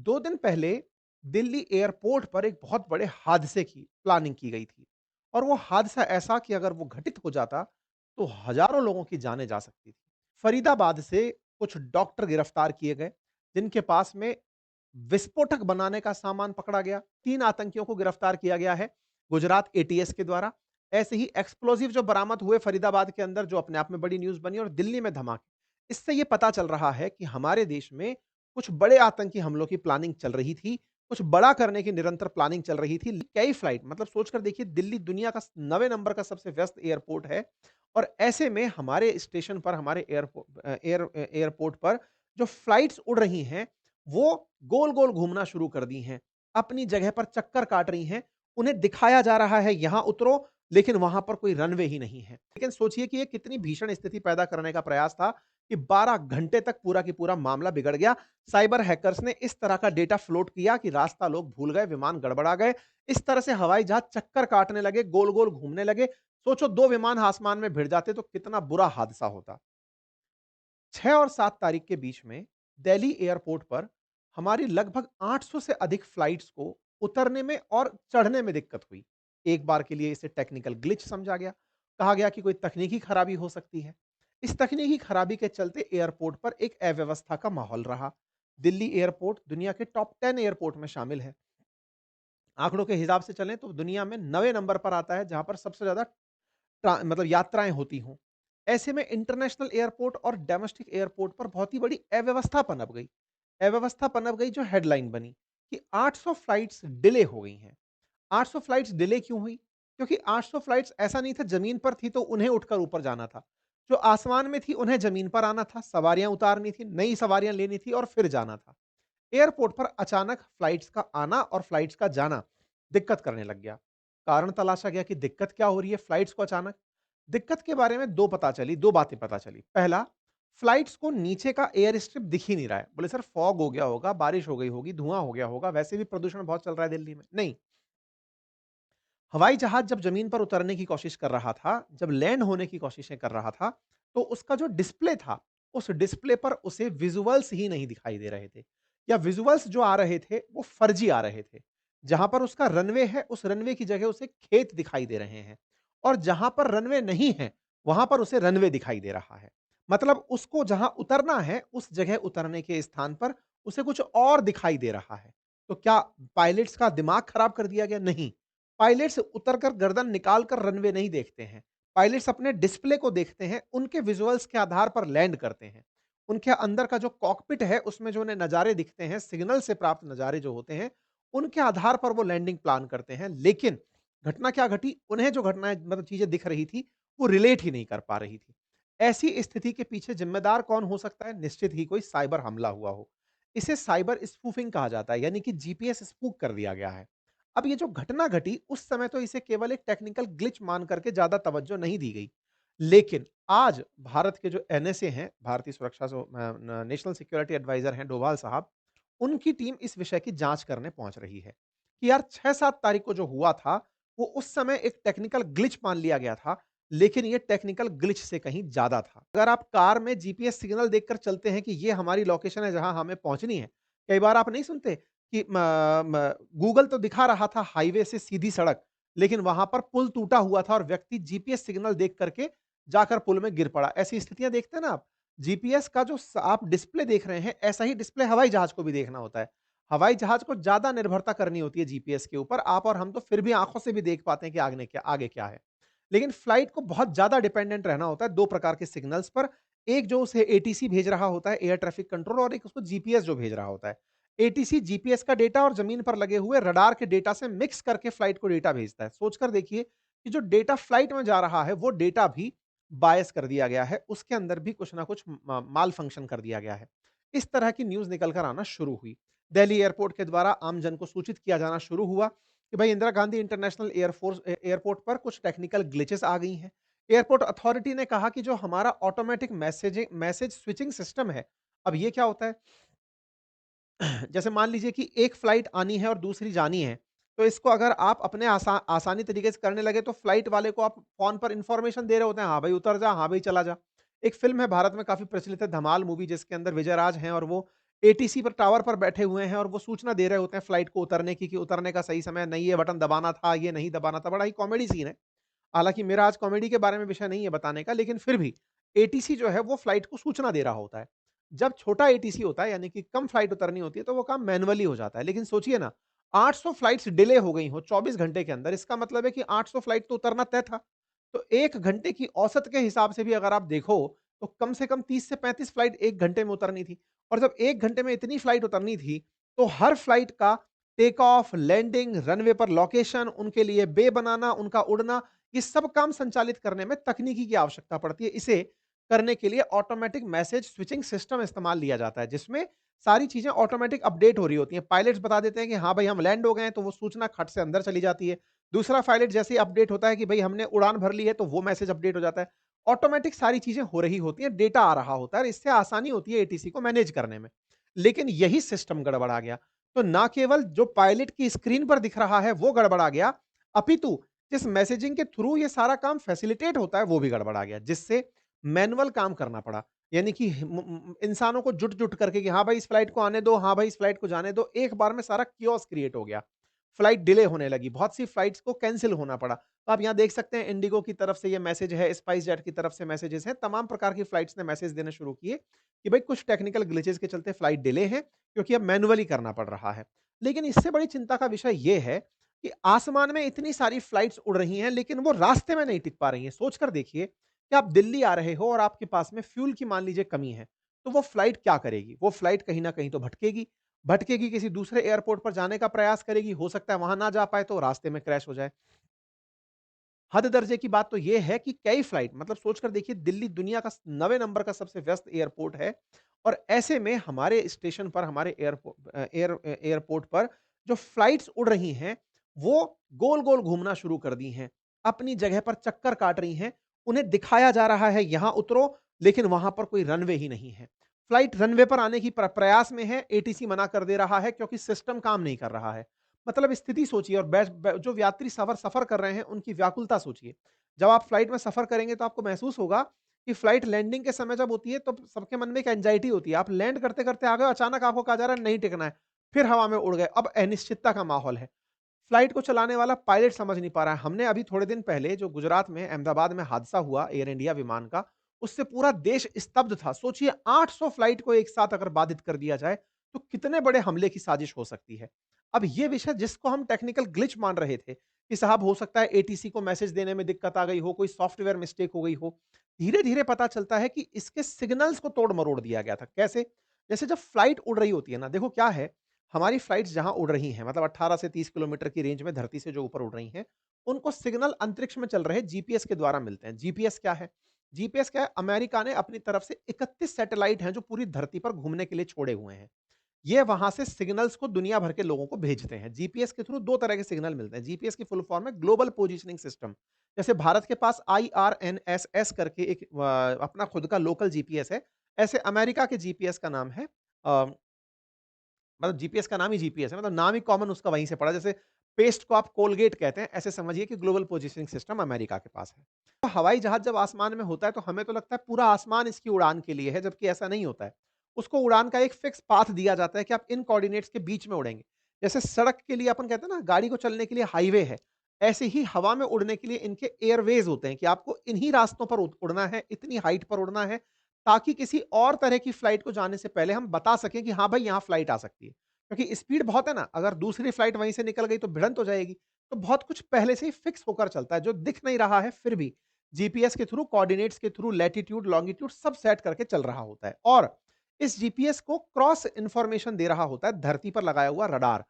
2 दिन पहले दिल्ली एयरपोर्ट पर एक बहुत बड़े हादसे की प्लानिंग की गई थी और वो हादसा ऐसा कि अगर वो घटित हो जाता, तो हज़ारों लोगों की जानें जा सकती थी। फरीदाबाद से कुछ डॉक्टर गिरफ्तार किए गए, जिनके पास में विस्फोटक बनाने का सामान पकड़ा गया। 3 आतंकियों को गिरफ्तार किया गया है, गुजरात एटीएस के द्वारा। ऐसे ही एक्सप्लोसिव जो बरामद हुए फरीदाबाद के अंदर, जो अपने आप में बड़ी न्यूज़ बनी, और दिल्ली में धमाके। इससे ये पता चल रहा है कि हमारे देश में कुछ बड़े आतंकी हमलों की प्लानिंग चल रही थी, कुछ बड़ा करने की निरंतर प्लानिंग चल रही थी। कई फ्लाइट, मतलब सोचकर देखिए, दिल्ली दुनिया का 9वें नंबर का सबसे व्यस्त एयरपोर्ट है और ऐसे में हमारे स्टेशन पर, हमारे एयरपोर्ट पर जो फ्लाइट्स उड़ रही हैं, वो गोल-गोल घूमना शुरू कर दी हैं। अपनी जगह पर चक्कर काट रही हैं। उन्हें दिखाया जा रहा है यहाँ उतरो, लेकिन वहाँ पर कोई रनवे ही नहीं है। लेकिन सोचिए कि ये कितनी भीषण स्थिति पैदा करने का प्रयास था कि 12 घंटे तक पूरा की पूरा मामला बिगड़ गया। साइबर हैकर्स ने इस तरह का डेटा फ्लोट किया कि रास्ता लोग भूल गए, विमान गड़बड़ा गए। इस तरह से हवाई जहाज चक्कर काटने लगे, गोल-गोल घूमने लगे। सोचो 2 विमान आसमान में भिड़ जाते तो कितना बुरा हादसा होता। 6 और 7 तारीख के बीच में दिल्ली एयरपोर्ट पर हमारी लगभग 800 से अधिक फ्लाइट्स को उतरने में और चढ़ने में दिक्कत हुई। एक बार के लिए इसे टेक्निकल ग्लिच समझा गया। कहा गया कि कोई तकनीकी खराबी हो सकती है। इस तकनीकी खराबी के चलते एयरपोर्ट पर एक अव्यवस्था का माहौल रहा। दिल्ली एयरपोर्ट दुनिया के टॉप 10 एयरपोर्ट में शामिल है। आंकड़ों के हिसाब से चलें तो दुनिया में 9वें नंबर पर आता है, जहां पर सबसे ज्यादा मतलब यात्राएं होती हों। ऐसे में इंटरनेशनल एयरपोर्ट और डोमेस्टिक एयरपोर्ट पर बहुत ही बड़ी अव्यवस्था पनप गई। अव्यवस्था पनप गई, जो हेडलाइन बनी कि 800 फ्लाइट्स डिले हो गई हैं। 800 फ्लाइट्स डिले क्यों हुई? क्योंकि 800 फ्लाइट्स ऐसा नहीं था, जमीन पर थी तो उन्हें उठकर ऊपर जाना था। जो आसमान में थी उन्हें जमीन पर आना था, सवारियां उतारनी थी, नई सवारियां लेनी थी और फिर जाना था। एयरपोर्ट पर अचानक फ्लाइट्स का आना और फ्लाइट्स का जाना दिक्कत करने लग गया। कारण तलाशा गया कि दिक्कत क्या हो रही है फ्लाइट्स को अचानक। दिक्कत के बारे में 2 बातें पता चली। पहला, फ्लाइट्स को नीचे का एयर स्ट्रिप दिख ही नहीं रहा है। बोले सर फॉग हो गया होगा, बारिश हो गई होगी, धुआं हो गया होगा, वैसे भी प्रदूषण बहुत चल रहा है दिल्ली में। नहीं, हवाई जहाज जब जमीन पर उतरने की कोशिश कर रहा था, जब लैंड होने की कोशिशें कर रहा था, तो उसका जो डिस्प्ले था, उस डिस्प्ले पर उसे विजुअल्स ही नहीं दिखाई दे रहे थे, या विजुअल्स जो आ रहे थे वो फर्जी आ रहे थे। जहां पर उसका रनवे है, उस रनवे की जगह उसे खेत दिखाई दे रहे हैं, और जहां पर रनवे नहीं है, वहां पर उसे रनवे दिखाई दे रहा है। मतलब उसको जहां उतरना है, उस जगह उतरने के स्थान पर उसे कुछ और दिखाई दे रहा है। तो क्या पायलट्स का दिमाग खराब कर दिया गया? नहीं। पायलट्स उतरकर गर्दन निकालकर रनवे नहीं देखते हैं। पायलट्स अपने डिस्प्ले को देखते हैं, उनके विजुअल्स के आधार पर लैंड करते हैं। उनके अंदर का जो कॉकपिट है, उसमें जो उन्हें नज़ारे दिखते हैं, सिग्नल से प्राप्त नज़ारे जो होते हैं, उनके आधार पर वो लैंडिंग प्लान करते हैं। लेकिन घटना क्या घटी? उन्हें जो घटनाएँ, मतलब चीज़ें दिख रही थी, वो रिलेट ही नहीं कर पा रही थी। ऐसी स्थिति के पीछे जिम्मेदार कौन हो सकता है? निश्चित ही कोई साइबर हमला हुआ हो। इसे साइबर स्पूफिंग कहा जाता है, यानी कि जीपीएस स्पूक कर दिया गया है। अब ये जो घटना घटी, उस समय तो इसे केवल एक टेक्निकल ग्लिच मान करके ज़्यादा तवज्जो नहीं दी गई। लेकिन आज भारत के जो एनएसए हैं, भारतीय सुरक्षा नेशनल सिक्योरिटी एडवाइज़र हैं डोभाल साहब, उनकी टीम इस विषय की जाँच करने पहुँच रही है कि यार 6-7 तारीख को जो हुआ था, वो उस समय एक टेक्निकल ग्लिच मान लिया गया था, लेकिन ये टेक्निकल ग्लिच से कहीं ज़्यादा था। अगर आप कार में जीपीएस सिग्नल देखकर चलते हैं कि ये हमारी लोकेशन है जहाँ हमें पहुँचनी है, कई बार आप नहीं सुनते कि गूगल तो दिखा रहा था हाईवे से सीधी सड़क, लेकिन वहां पर पुल टूटा हुआ था और व्यक्ति जीपीएस सिग्नल देख करके जाकर पुल में गिर पड़ा। ऐसी स्थितियां देखते हैं ना आप। जीपीएस का जो आप डिस्प्ले देख रहे हैं, ऐसा ही डिस्प्ले हवाई जहाज को भी देखना होता है। हवाई जहाज को ज्यादा निर्भरता करनी होती है जीपीएस के ऊपर। आप और हम तो फिर भी आंखों से भी देख पाते हैं कि आगे क्या है। लेकिन फ्लाइट को बहुत ज्यादा डिपेंडेंट रहना होता है 2 प्रकार के सिग्नल्स पर। एक जो उसे एटीसी भेज रहा होता है, एयर ट्रैफिक कंट्रोल, और एक उसको जीपीएस जो भेज रहा होता है। एटीसी जीपीएस का डेटा और जमीन पर लगे हुए रडार के डेटा से मिक्स करके फ्लाइट को डेटा भेजता है। सोचकर देखिए कि जो डेटा फ्लाइट में जा रहा है, वो डेटा भी बायस कर दिया गया है। उसके अंदर भी कुछ ना कुछ माल फंक्शन कर दिया गया है। इस तरह की न्यूज़ निकल कर आना शुरू हुई। दिल्ली एयरपोर्ट के द्वारा आम जन को सूचित किया जाना शुरू हुआ कि भाई इंदिरा गांधी इंटरनेशनल एयरपोर्ट पर कुछ टेक्निकल ग्लिचेस आ गई हैं। एयरपोर्ट अथॉरिटी ने कहा कि जो हमारा ऑटोमेटिक मैसेज स्विचिंग सिस्टम है, अब ये क्या होता है? जैसे मान लीजिए कि एक फ्लाइट आनी है और दूसरी जानी है, तो इसको अगर आप अपने आसानी तरीके से करने लगे, तो फ्लाइट वाले को आप फ़ोन पर इन्फॉर्मेशन दे रहे होते हैं, हाँ भाई उतर जा, हाँ भाई चला जा। एक फ़िल्म है भारत में काफ़ी प्रचलित है, धमाल मूवी, जिसके अंदर विजय राज हैं और वो एटीसी पर टावर पर बैठे हुए हैं और वो सूचना दे रहे होते हैं फ्लाइट को उतरने की कि उतरने का सही समय नहीं, ये बटन दबाना था, ये नहीं दबाना था। बड़ा ही कॉमेडी सीन है। हालाँकि मेरा आज कॉमेडी के बारे में विषय नहीं है बताने का, लेकिन फिर भी एटीसी जो है वो फ्लाइट को सूचना दे रहा होता है। जब छोटा एटीसी होता है यानी कि कम फ्लाइट उतरनी होती है तो वो काम मैनुअली हो जाता है। लेकिन सोचिए ना 800 फ्लाइट्स डिले हो गई हों 24 घंटे के अंदर, इसका मतलब है कि 800 फ्लाइट तो उतरना तय था। तो 1 घंटे की औसत के हिसाब से भी अगर आप देखो तो कम से कम 30 से 35 फ्लाइट 1 घंटे में उतरनी थी। और जब 1 घंटे में इतनी फ्लाइट उतरनी थी, तो हर फ्लाइट का टेक ऑफ, लैंडिंग, रनवे पर लोकेशन, उनके लिए बे बनाना, उनका उड़ना, ये सब काम संचालित करने में तकनीकी की आवश्यकता पड़ती है। इसे करने के लिए ऑटोमैटिक मैसेज स्विचिंग सिस्टम इस्तेमाल लिया जाता है, जिसमें सारी चीज़ें ऑटोमैटिक अपडेट हो रही होती हैं। पायलट्स बता देते हैं कि हाँ भाई, हम लैंड हो गए हैं, तो वो सूचना खट से अंदर चली जाती है। दूसरा पायलट जैसे ही अपडेट होता है कि भई हमने उड़ान भर ली है, तो वो मैसेज अपडेट हो जाता है। ऑटोमैटिक सारी चीज़ें हो रही होती हैं, डेटा आ रहा होता है और इससे आसानी होती है एटीसी को मैनेज करने में। लेकिन यही सिस्टम गड़बड़ा गया। तो ना केवल जो पायलट की स्क्रीन पर दिख रहा है, वो गड़बड़ा गया, अपितु जिस मैसेजिंग के थ्रू ये सारा काम फैसिलिटेट होता है, वो भी गड़बड़ा गया, जिससे मैनुअल काम करना पड़ा। यानी कि इंसानों को जुट-जुट करके कि हाँ भाई, इस फ्लाइट को आने दो, हाँ भाई, इस फ्लाइट को जाने दो, एक बार में सारा कियोस्क क्रिएट हो गया। फ्लाइट डिले होने लगी, बहुत सी फ्लाइट्स को कैंसल होना पड़ा। तो आप यहाँ देख सकते हैं इंडिगो की तरफ से ये मैसेज है, स्पाइस जेट की तरफ से मैसेजेस हैं, तमाम प्रकार की फ्लाइट्स ने मैसेज देने शुरू किए कि भाई कुछ टेक्निकल ग्लिचेस के चलते फ्लाइट डिले है, क्योंकि अब मैनुअली करना पड़ रहा है। लेकिन इससे बड़ी चिंता का विषय ये है कि आसमान में इतनी सारी फ्लाइट्स उड़ रही हैं, लेकिन वो रास्ते में नहीं टिक पा रही हैं। सोचकर देखिए कि आप दिल्ली आ रहे हो और आपके पास में फ्यूल की मान लीजिए कमी है, तो वो फ्लाइट क्या करेगी? वो फ्लाइट कहीं न कहीं तो भटकेगी। भटकेगी, किसी दूसरे एयरपोर्ट पर जाने का प्रयास करेगी, हो सकता है वहाँ ना जा पाए तो रास्ते में क्रैश हो जाए। हद दर्जे की बात तो ये है कि कई फ्लाइट, मतलब सोचकर देखिए, दिल्ली दुनिया का 9वें नंबर का सबसे व्यस्त एयरपोर्ट है और ऐसे में हमारे स्टेशन पर, हमारे एयरपोर्ट पर जो फ्लाइट्स उड़ रही हैं, वो गोल-गोल घूमना शुरू कर दी हैं। अपनी जगह पर चक्कर काट रही हैं। उन्हें दिखाया जा रहा है यहाँ उतरो, लेकिन वहाँ पर कोई रनवे ही नहीं है। फ्लाइट रनवे पर आने की प्रयास में है, एटीसी मना कर दे रहा है क्योंकि सिस्टम काम नहीं कर रहा है। मतलब स्थिति सोचिए और जो यात्री सफर कर रहे हैं, उनकी व्याकुलता सोचिए। जब आप फ्लाइट में सफर करेंगे तो आपको महसूस होगा कि फ्लाइट लैंडिंग के समय जब होती है तो सबके मन में एक एंग्जायटी होती है। आप लैंड करते-करते आ गए, अचानक आपको कहा जा रहा है नहीं टिकना है, फिर हवा में उड़ गए, अब अनिश्चितता का माहौल है। फ्लाइट को चलाने वाला पायलट समझ नहीं पा रहा है। हमने अभी थोड़े दिन पहले जो गुजरात में अहमदाबाद में हादसा हुआ एयर इंडिया विमान का, उससे पूरा देश स्तब्ध था। सोचिए 800 फ्लाइट को एक साथ अगर बाधित कर दिया जाए, तो कितने बड़े हमले की साजिश हो सकती है। अब ये विषय जिसको हम टेक्निकल ग्लिच मान रहे थे, कि साहब हो सकता है एटीसी को मैसेज देने में दिक्कत आ गई हो, कोई सॉफ्टवेयर मिस्टेक हो गई हो। धीरे-धीरे पता चलता है कि इसके सिग्नल्स को तोड़-मरोड़ दिया गया था। कैसे? जैसे जब फ्लाइट उड़ रही होती है ना, देखो क्या है, हमारी फ्लाइट्स जहाँ उड़ रही हैं, मतलब 18 से 30 किलोमीटर की रेंज में धरती से जो ऊपर उड़ रही हैं, उनको सिग्नल अंतरिक्ष में चल रहे जीपीएस के द्वारा मिलते हैं। जीपीएस क्या है? जीपीएस क्या है? अमेरिका ने अपनी तरफ से 31 सैटेलाइट हैं जो पूरी धरती पर घूमने के लिए छोड़े हुए हैं। ये वहाँ से सिग्नल्स को दुनिया भर के लोगों को भेजते हैं। जीपीएस के थ्रू 2 तरह के सिग्नल मिलते हैं। जीपीएस की फुल फॉर्म है ग्लोबल पोजिशनिंग सिस्टम। जैसे भारत के पास आईआरएनएसएस करके एक अपना खुद का लोकल जीपीएस है। ऐसे अमेरिका के जीपीएस का नाम है अ मतलब जीपीएस का नाम ही जीपीएस है, मतलब नाम ही कॉमन उसका वहीं से पड़ा। जैसे पेस्ट को आप कोलगेट कहते हैं, ऐसे समझिए कि ग्लोबल पोजिशनिंग सिस्टम अमेरिका के पास है। तो हवाई जहाज जब आसमान में होता है तो हमें तो लगता है पूरा आसमान इसकी उड़ान के लिए है, जबकि ऐसा नहीं होता है। उसको उड़ान का एक फिक्स पाथ दिया जाता है कि आप इन कोऑर्डिनेट्स के बीच में उड़ेंगे। जैसे सड़क के लिए अपन कहते हैं ना, गाड़ी को चलने के लिए हाईवे है, ऐसे ही हवा में उड़ने के लिए इनके एयरवेज होते हैं कि आपको इन्हीं रास्तों पर उड़ना है, इतनी हाइट पर उड़ना है, ताकि किसी और तरह की फ्लाइट को जाने से पहले हम बता सकें कि हाँ भाई, यहाँ फ्लाइट आ सकती है। क्योंकि स्पीड बहुत है ना, अगर दूसरी फ्लाइट वहीं से निकल गई तो भिड़ंत हो जाएगी। तो बहुत कुछ पहले से ही फिक्स होकर चलता है, जो दिख नहीं रहा है फिर भी जीपीएस के थ्रू, कोऑर्डिनेट्स के थ्रू, लैटिट्यूड, लॉन्गिट्यूड सब सेट करके चल रहा होता है। और इस जीपीएस को क्रॉस इन्फॉर्मेशन दे रहा होता है धरती पर लगाया हुआ रडार।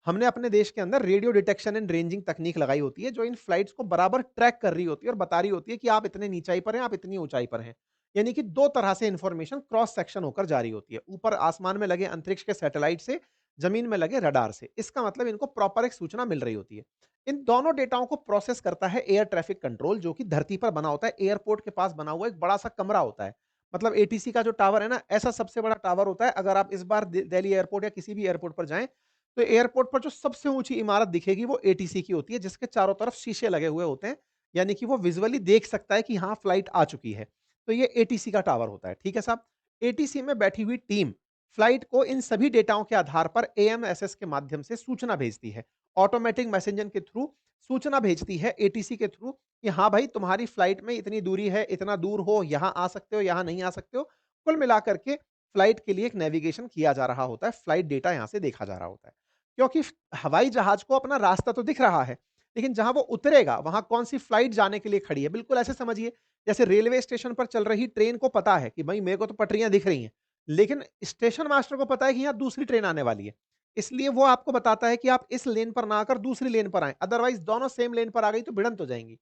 हमने अपने देश के अंदर रेडियो डिटेक्शन एंड रेंजिंग तकनीक लगाई होती है, जो इन फ्लाइट्स को बराबर ट्रैक कर रही होती है और बता रही होती है कि आप इतने नीचाई पर हैं, आप इतनी ऊंचाई पर हैं। यानी कि 2 तरह से इन्फॉर्मेशन क्रॉस सेक्शन होकर जारी होती है। ऊपर आसमान में लगे अंतरिक्ष के सैटेलाइट से, जमीन में लगे रडार से। इसका मतलब इनको प्रॉपर एक सूचना मिल रही होती है। इन दोनों डेटाओं को प्रोसेस करता है एयर ट्रैफिक कंट्रोल, जो कि धरती पर बना होता है। एयरपोर्ट के पास बना हुआ एक बड़ा-सा कमरा होता है। मतलब एटीसी का जो टावर है ना, ऐसा सबसे बड़ा टावर होता है। अगर आप इस बार दिल्ली एयरपोर्ट या किसी भी एयरपोर्ट पर जाएँ, तो एयरपोर्ट पर जो सबसे ऊँची इमारत दिखेगी वो एटीसी की होती है, जिसके चारों तरफ शीशे लगे हुए होते हैं। यानी कि वो विज़ुअली देख सकता है कि हाँ, फ्लाइट आ चुकी है। तो ये एटीसी का टावर होता है। ठीक है साहब? एटीसी में बैठी हुई टीम फ्लाइट को इन सभी डेटाओं के आधार पर एएमएसएस के माध्यम से सूचना भेजती है। ऑटोमेटिक मैसेंजर के थ्रू सूचना भेजती है एटीसी के थ्रू कि हाँ भाई तुम्हारी फ्लाइट में इतनी दूरी है, इतना दूर हो, यहाँ आ सकते हो, यहाँ नहीं आ सकते हो। कुल मिलाकर के फ्लाइट के लिए एक नेविगेशन किया जा रहा होता है, फ्लाइट डेटा यहाँ से देखा जा रहा होता है। क्योंकि हवाई जहाज को अपना रास्ता तो दिख रहा है, लेकिन जहाँ वो उतरेगा, वहाँ कौन-सी फ्लाइट जाने के लिए खड़ी है, बिल्कुल ऐसे समझिए जैसे रेलवे स्टेशन पर चल रही ट्रेन को पता है कि भई मेरे को तो पटरियाँ दिख रही हैं, लेकिन स्टेशन मास्टर को पता है कि यहाँ दूसरी ट्रेन आने वाली है। इसलिए वो आपको बताता है कि आप इस लेन पर ना आकर दूसरी लेन पर आएँ, अदरवाइज़ दोनों सेम लेन पर आ गई तो भिड़ंत हो जाएँगी।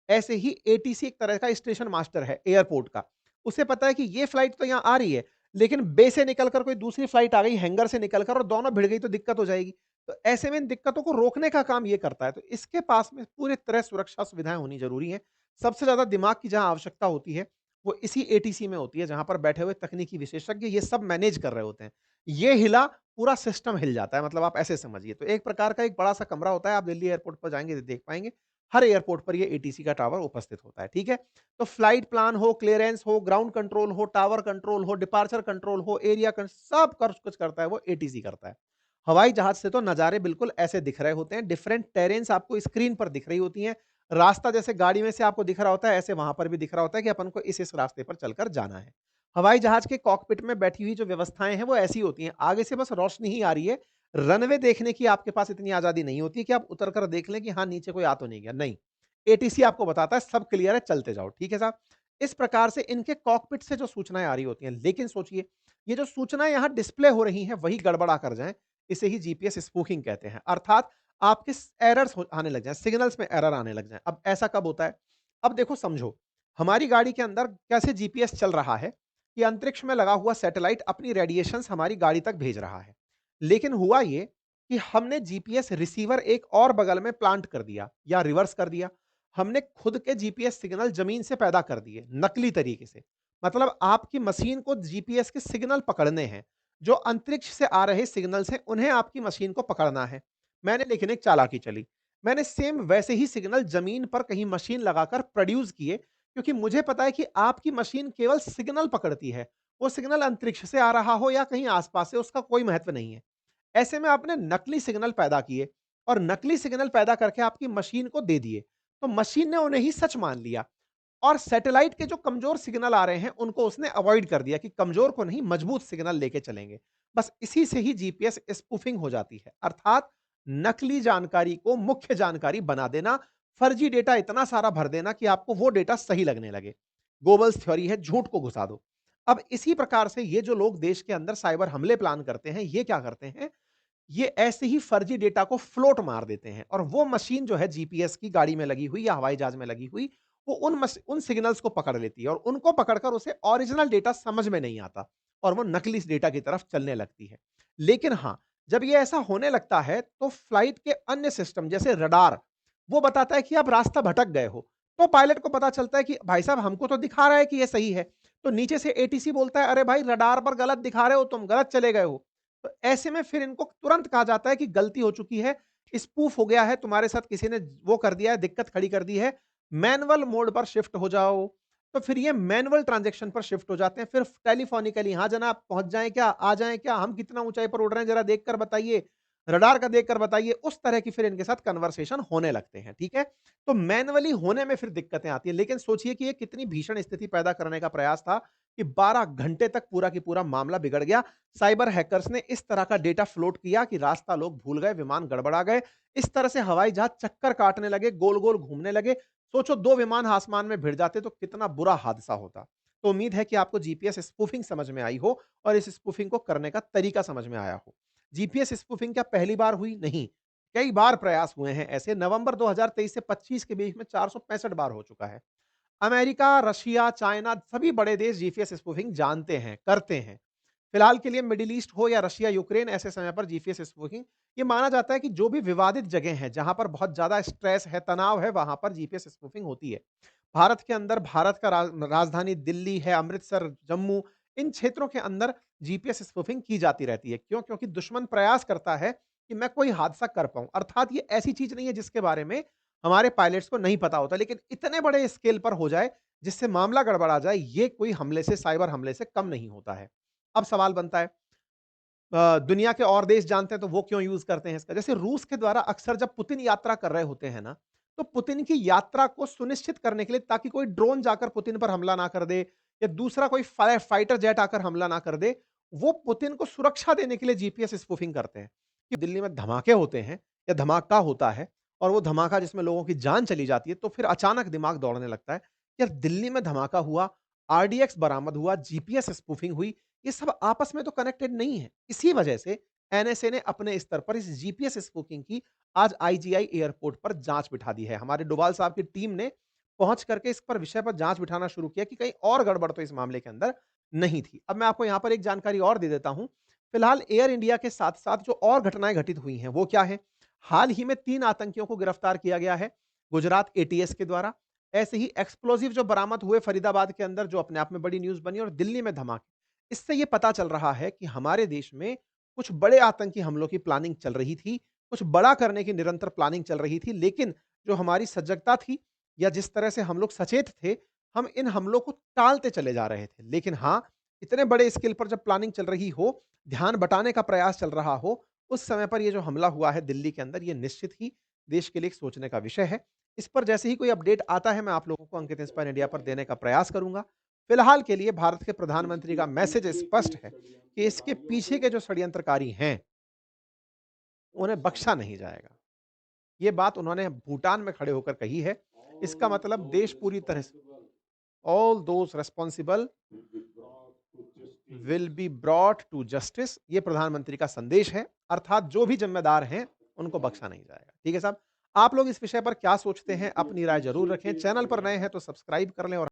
ऐसे ही एटीसी एक तरह का स्टेशन मास्टर है एयरपोर्ट का। उसे पता है कि ये फ्लाइट तो यहाँ आ रही है, लेकिन बे से निकलकर कोई दूसरी फ्लाइट आ गई हैंगर से निकलकर और दोनों भिड़ गई तो दिक्कत हो जाएगी। तो ऐसे में इन दिक्कतों को रोकने का काम ये करता है। तो इसके पास में पूरी तरह सुरक्षा सुविधाएँ होनी ज़रूरी हैं। सबसे ज़्यादा दिमाग की जहाँ आवश्यकता होती है, वो इसी एटीसी में होती है, जहाँ पर बैठे हुए तकनीकी विशेषज्ञ ये सब मैनेज कर रहे होते हैं। ये हिला, पूरा सिस्टम हिल जाता है, मतलब आप ऐसे समझिए। तो एक प्रकार का एक बड़ा-सा कमरा होता है, आप दिल्ली एयरपोर्ट पर जाएँगे तो देख पाएँगे। हर एयरपोर्ट पर ये एटीसी का टावर उपस्थित होता है, ठीक है? तो फ्लाइट प्लान हो, क्लीयरेंस हो, ग्राउंड कंट्रोल हो, टावर कंट्रोल हो, डिपार्चर कंट्रोल हो, एरिया सब कर कुछ करता है वो एटीसी करता है। हवाई जहाज से तो नज़ारे बिल्कुल ऐसे दिख रहे होते हैं, डिफरेंट टेरेन्स आपको स्क्रीन पर दिख रही होती हैं। रास्ता जैसे गाड़ी में से आपको दिख रहा होता है, ऐसे वहाँ पर भी दिख रहा होता है कि अपन को इस रास्ते पर चलकर जाना है। हवाई जहाज के कॉकपिट में बैठी हुई जो व्यवस्थाएँ हैं, वो ऐसी होती हैं, आगे से बस रोशनी ही आ रही है, रनवे देखने की आपके पास इतनी आज़ादी नहीं होती कि आप उतर कर देख लें कि हाँ, नीचे कोई आ तो नहीं गया, नहीं। एटीसी आपको बताता है सब क्लियर है, चलते जाओ, ठीक है साहब? इस प्रकार से इनके कॉकपिट से जो सूचनाएँ आ रही होती हैं, लेकिन सोचिए, ये जो सूचनाएँ यहाँ डिस्प्ले हो रही हैं, वही गड़बड़ा कर जाएँ, इसे ही जीपीएस स्पूफिंग कहते हैं। अर्थात आपके एरर्स आने लग जाएँ, सिग्नल्स में एरर आने लग जाएँ। अब ऐसा कब होता है? अब देखो समझो, हमारी गाड़ी के अंदर कैसे जीपीएस चल रहा है कि अंतरिक्ष में लगा हुआ सैटेलाइट अपनी रेडिएशंस हमारी गाड़ी तक भेज रहा है। लेकिन हुआ ये कि हमने जीपीएस रिसीवर एक और बगल में प्लांट कर दिया या रिवर्स कर दिया। हमने खुद के जीपीएस सिग्नल ज़मीन से पैदा कर दिए, नकली तरीके से। मतलब आपकी मशीन को जीपीएस के सिग्नल पकड़ने हैं। जो अंतरिक्ष से आ रहे सिग्नल्स हैं, उन्हें आपकी मशीन को पकड़ना है। मैंने लेकिन एक चालाकी चली। मैंने सेम वैसे ही सिग्नल ज़मीन पर कहीं मशीन लगाकर प्रोड्यूस किए, क्योंकि मुझे पता है कि आपकी मशीन केवल सिग्नल पकड़ती है। वो सिग्नल अंतरिक्ष से आ रहा हो या कहीं आस-पास से, उसका कोई महत्व नहीं है। ऐसे में आपने नकली सिग्नल पैदा किए और नकली सिग्नल पैदा करके आपकी मशीन को दे दिए। तो मशीन ने उन्हें ही सच मान लिया और सैटेलाइट के जो कमज़ोर सिग्नल आ रहे हैं, उनको उसने अवॉइड कर दिया कि कमज़ोर को नहीं, मज़बूत सिग्नल लेके चलेंगे। बस इसी से ही जीपीएस स्पूफिंग हो जाती है। अर्थात नकली जानकारी को मुख्य जानकारी बना देना, फर्जी डेटा इतना सारा भर देना कि आपको वो डेटा सही लगने लगे। गोबल्स थ्योरी है, झूठ को घुसा दो। अब इसी प्रकार से ये जो लोग देश के अंदर साइबर हमले प्लान करते हैं, ये क्या करते हैं, ये ऐसे ही फर्जी डेटा को फ्लोट मार देते हैं और वो मशीन जो है जीपीएस की गाड़ी में लगी हुई या हवाई जहाज में लगी हुई, वो उन सिग्नल्स को पकड़ लेती है और उनको पकड़कर उसे ओरिजिनल डेटा समझ में नहीं आता और वो नकली डेटा की तरफ चलने लगती है। लेकिन हाँ, जब ये ऐसा होने लगता है तो फ्लाइट के अन्य सिस्टम जैसे रडार, वो बताता है कि आप रास्ता भटक गए हो। तो पायलट को पता चलता है कि भाई साहब हमको तो दिखा रहा है कि ये सही है। तो नीचे से एटीसी बोलता है, अरे भाई रडार पर गलत दिखा रहे हो, तुम गलत चले गए हो। तो ऐसे में फिर इनको तुरंत कहा जाता है कि गलती हो चुकी है, स्पूफ हो गया है, तुम्हारे साथ किसी ने वो कर दिया है, दिक्कत खड़ी कर दी है, मैनुअल मोड पर शिफ्ट हो जाओ। तो फिर ये मैनुअल ट्रांज़ैक्शन पर शिफ्ट हो जाते हैं, फिर टेलीफ़ोनिकली हाँ जनाब पहुँच जाएँ क्या? आ जाएँ क्या? हम कितना ऊँचाई पर उड़ रहे हैं ज़रा देख कर बताइए, रडार का देख कर बताइए, उस तरह की फिर इनके साथ कन्वर्सेशन होने लगते हैं, ठीक है? तो मैनुअली होने में फिर दिक्कतें आती हैं, लेकिन सोचिए कि ये कितनी भीषण स्थिति पैदा करने का प्रयास था कि 12 घंटे तक पूरा की पूरा मामला बिगड़ गया। साइबर हैकर्स ने इस तरह का डेटा फ्लोट किया कि रास्ता लोग भूल गए, विमान गड़बड़ा गए। इस तरह से हवाई जहाज चक्कर काटने लगे, गोल-गोल घूमने लगे। सोचो 2 विमान आसमान में भिड़ जाते तो कितना बुरा हादसा होता। तो उम्मीद है कि आपको जीपीएस स्पूफिंग समझ में आई हो और इस स्पूफिंग को करने का तरीका समझ में आया हो। जीपीएस स्पूफिंग क्या पहली बार हुई? नहीं, कई बार प्रयास हुए हैं ऐसे। नवंबर 2023 से 25 के बीच में 465 बार हो चुका है। अमेरिका, रशिया, चाइना सभी बड़े देश जीपीएस स्पूफिंग जानते हैं, करते हैं। फिलहाल के लिए मिडिल ईस्ट हो या रशिया, यूक्रेन ऐसे समय पर जीपीएस स्पूफिंग ये माना जाता है कि जो भी विवादित जगह हैं, जहाँ पर बहुत ज़्यादा स्ट्रेस है, तनाव है, वहाँ पर जीपीएस स्पूफिंग होती है। भारत के अंदर भारत का राजधानी दिल्ली है, अमृतसर, जम्मू इन क्षेत्रों के अंदर जीपीएस स्पूफिंग की जाती रहती है। क्यों? क्योंकि दुश्मन प्रयास करता है कि मैं कोई हादसा कर पाऊँ। अर्थात ये ऐसी चीज़ नहीं है जिसके बारे में हमारे पायलट्स को नहीं पता होता, लेकिन इतने बड़े स्केल पर हो जाए, जिससे मामला गड़बड़ा जाए, ये कोई हमले से साइबर हमले से कम नहीं होता है। अब सवाल बनता है दुनिया के और देश जानते हैं तो वो क्यों यूज़ करते हैं इसका? जैसे रूस के द्वारा अक्सर जब पुतिन यात्रा कर रहे होते हैं ना, तो पुतिन की यात्रा को सुनिश्चित करने के लिए ताकि कोई ड्रोन जाकर पुतिन पर हमला ना कर दे या दूसरा कोई फाइटर जेट आकर हमला ना कर दे, वो पुतिन को सुरक्षा देने के लिए जीपीएस स्पूफिंग करते हैं। कि दिल्ली में धमाके होते हैं या धमाका होता है और वो धमाका जिसमें लोगों की जान चली जाती है, तो फिर अचानक दिमाग दौड़ने लगता है, यार दिल्ली में धमाका हुआ, आरडीएक्स बरामद हुआ, जीपीएस स्पूफिंग हुई, ये सब आपस में तो कनेक्टेड नहीं है। इसी वजह से एनएसए ने अपने स्तर पर इस जीपीएस स्पूफिंग की आज आईजीआई एयरपोर्ट पर जांच बिठा दी है। हमारे डोभाल साहब की टीम ने पहुंच करके इस पर विषय पर जांच बिठाना शुरू किया कि कहीं और गड़बड़ तो इस मामले के अंदर नहीं थी। अब मैं आपको यहां पर एक जानकारी और दे देता हूं। फिलहाल एयर इंडिया के साथ-साथ जो और घटनाएं घटित हुई हैं, वो क्या है? हाल ही में 3 आतंकियों को गिरफ्तार किया गया है, गुजरात एटीएस के द्वारा। ऐसे ही एक्सप्लोसिव जो बरामद हुए फरीदाबाद के अंदर, जो अपने आप में बड़ी न्यूज़ बनी और दिल्ली में धमाके। इससे ये पता चल रहा है कि हमारे देश में कुछ बड़े आतंकी हमलों की प्लानिंग चल रही थी, कुछ बड़ा करने की निरंतर प्लानिंग चल रही थी, लेकिन जो हमारी सजगता थी या जिस तरह से हम लोग सचेत थे, हम इन हमलों को टालते चले जा रहे थे। लेकिन हाँ, इतने बड़े स्केल पर जब प्लानिंग चल रही हो, ध्यान बटाने का प्रयास चल रहा हो, उस समय पर ये जो हमला हुआ है दिल्ली के अंदर, ये निश्चित ही देश के लिए एक सोचने का विषय है। इस पर जैसे ही कोई अपडेट आता है, मैं आप लोगों को अंकित इंस्पायर इंडिया पर देने का प्रयास करूँगा। फिलहाल के लिए भारत के प्रधानमंत्री का मैसेज स्पष्ट है कि इसके पीछे के जो षड्यंत्रकारी हैं, उन्हें बख्शा नहीं जाएगा। ये बात उन्होंने भूटान में खड़े होकर कही है। इसका मतलब देश पूरी तरह से all those responsible will be brought to justice, ये प्रधानमंत्री का संदेश है। अर्थात जो भी जिम्मेदार हैं, उनको बख्शा नहीं जाएगा। ठीक है साहब? आप लोग इस विषय पर क्या सोचते हैं? अपनी राय ज़रूर रखें। चैनल पर नए हैं तो सब्सक्राइब कर लें और